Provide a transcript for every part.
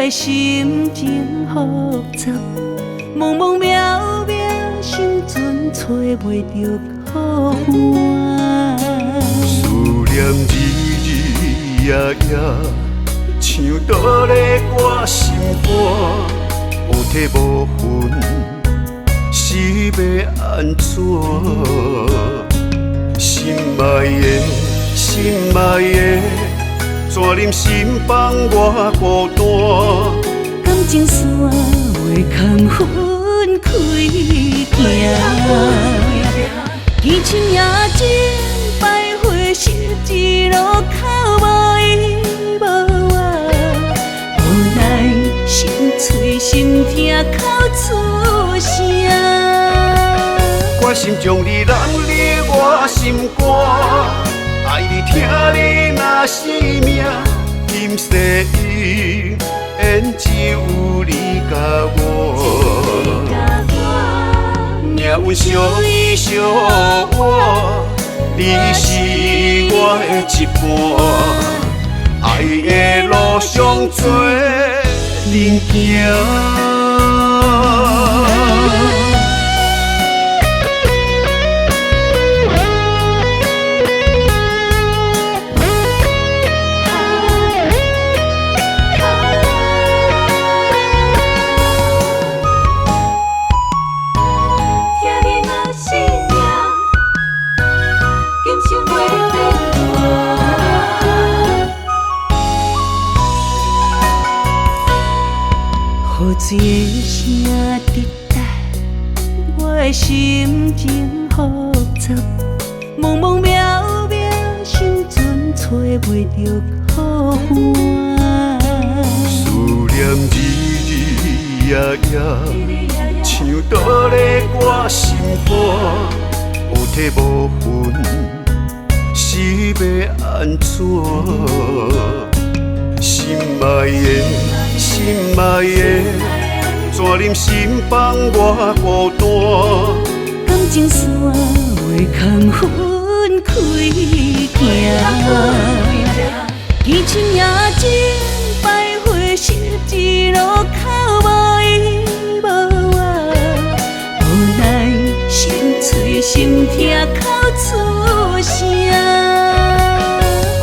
的心情复杂，茫茫渺渺，心存找袂着靠岸。思念日日夜夜，像倒咧我心肝，有体无魂，是要安怎？心爱的，心爱的，怎忍心放我孤单？感情线袂空分开行，痴情也真徘徊十字路口，无依无我，无奈心碎心痛哭出声。我心中你人你我心肝，爱你疼你若是命，今世伊缘只有你甲我。命运相依相偎，你是我的一半，爱的路上做人行。雨水的声滴答，我的心情复杂，茫茫渺渺，心存找袂着靠岸。思念日日夜夜，像倒咧我心肝，有体无魂，是要安怎？心爱的，心爱的，怎忍心放我孤单？感情线袂空分开行，痴情也真徘徊十字路口，无依无我，无奈心碎心痛哭出声。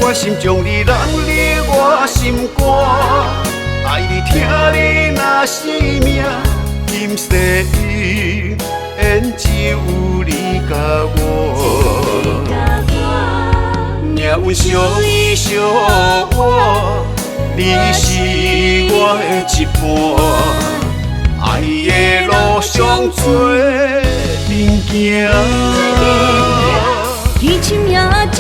我心中你人你我心肝，爱你疼你若是命，今世伊缘只有你甲我。命运相依相偎，你是我的一半，爱的路上做人行。痴情也真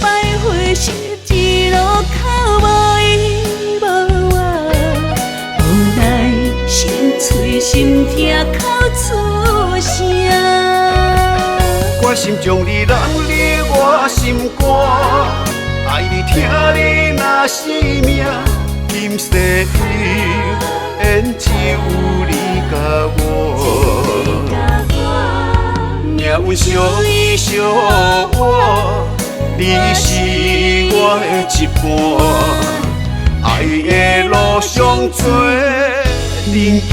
徘徊十字路口，无依无我，无奈心碎心痛哭出声。我心中你人你我心肝，爱你疼你若是命，今世伊缘只有你甲我。命运相依相偎，你是我的一半，爱的路上做人行。